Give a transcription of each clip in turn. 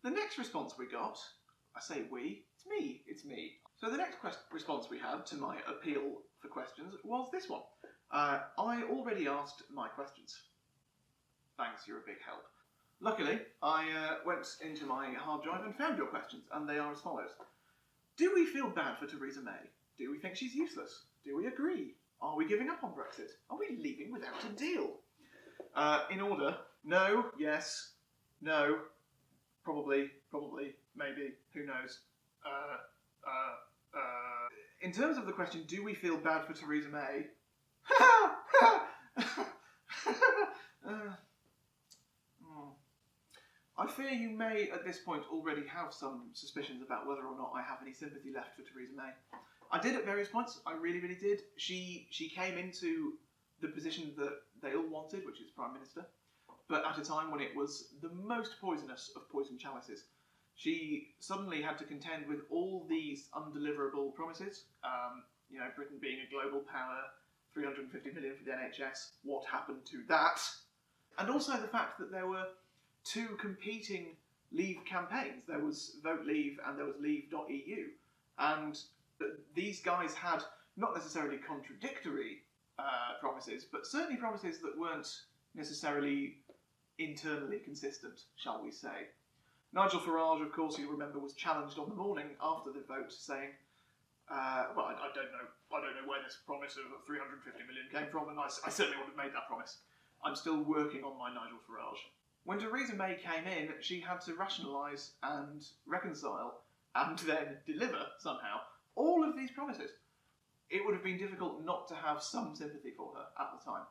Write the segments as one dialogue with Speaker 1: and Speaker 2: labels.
Speaker 1: The next response we got, I say we, it's me. So the next response we had to my appeal for questions was this one. I already asked my questions. Thanks, you're a big help. Luckily, I went into my hard drive and found your questions, and they are as follows. Do we feel bad for Theresa May? Do we think she's useless? Do we agree? Are we giving up on Brexit? Are we leaving without a deal? In order, no, yes, no, probably, maybe, who knows. In terms of the question, do we feel bad for Theresa May? I fear you may, at this point, already have some suspicions about whether or not I have any sympathy left for Theresa May. I did at various points. I really did. She came into the position that they all wanted, which is Prime Minister, but at a time when it was the most poisonous of poison chalices. She suddenly had to contend with all these undeliverable promises. Britain being a global power, 350 million for the NHS. What happened to that? And also the fact that there were two competing Leave campaigns. There was Vote Leave and there was Leave.EU. And these guys had not necessarily contradictory promises, but certainly promises that weren't necessarily internally consistent, shall we say. Nigel Farage, of course, you remember, was challenged on the morning after the vote, saying, I don't know where this promise of 350 million came from, and I certainly wouldn't have made that promise. I'm still working on my Nigel Farage. When Theresa May came in, she had to rationalise and reconcile, and then deliver, somehow, all of these promises. It would have been difficult not to have some sympathy for her at the time.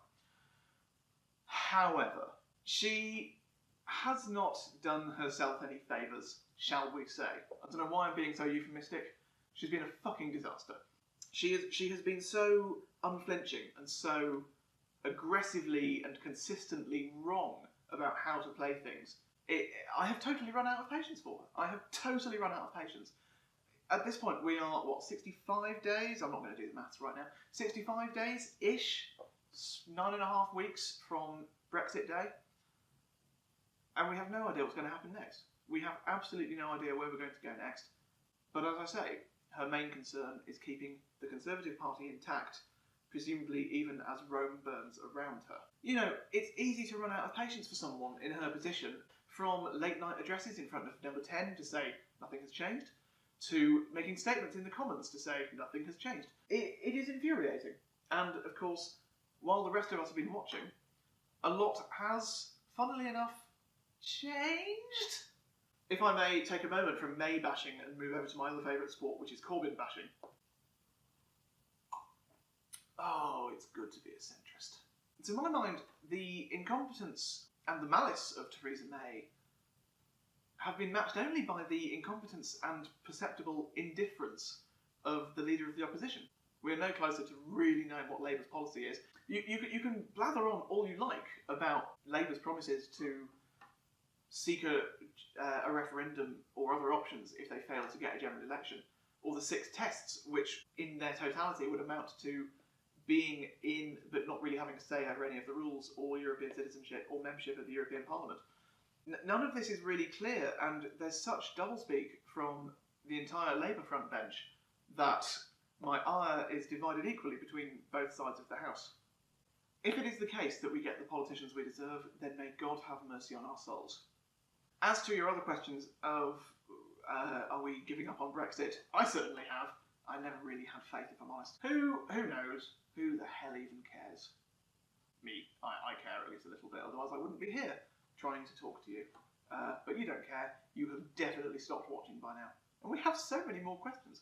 Speaker 1: However, she has not done herself any favours, shall we say. I don't know why I'm being so euphemistic. She's been a fucking disaster. She has been so unflinching and so aggressively and consistently wrong about how to play things. I have totally run out of patience for her. I have totally run out of patience. At this point, we are, 65 days? I'm not going to do the maths right now. 65 days-ish, 9.5 weeks from Brexit Day. And we have no idea what's going to happen next. We have absolutely no idea where we're going to go next. But as I say, her main concern is keeping the Conservative Party intact, presumably even as Rome burns around her. It's easy to run out of patience for someone in her position, from late-night addresses in front of Number 10 to say nothing has changed, to making statements in the Commons to say nothing has changed. It is infuriating. And, of course, while the rest of us have been watching, a lot has, funnily enough, changed. If I may take a moment from May bashing and move over to my other favourite sport, which is Corbyn bashing. Oh, it's good to be a centrist. To my mind, the incompetence and the malice of Theresa May have been matched only by the incompetence and perceptible indifference of the leader of the opposition. We're no closer to really knowing what Labour's policy is. You can blather on all you like about Labour's promises to seek a referendum or other options if they fail to get a general election, or the 6 tests, which in their totality would amount to being in but not really having a say over any of the rules, or European citizenship, or membership of the European Parliament. None of this is really clear, and there's such doublespeak from the entire Labour front bench that my ire is divided equally between both sides of the House. If it is the case that we get the politicians we deserve, then may God have mercy on our souls. As to your other questions of, are we giving up on Brexit? I certainly have. I never really had faith, if I'm honest. Who knows? Who the hell even cares? Me. I care at least a little bit, otherwise I wouldn't be here trying to talk to you. But you don't care. You have definitely stopped watching by now. And we have so many more questions.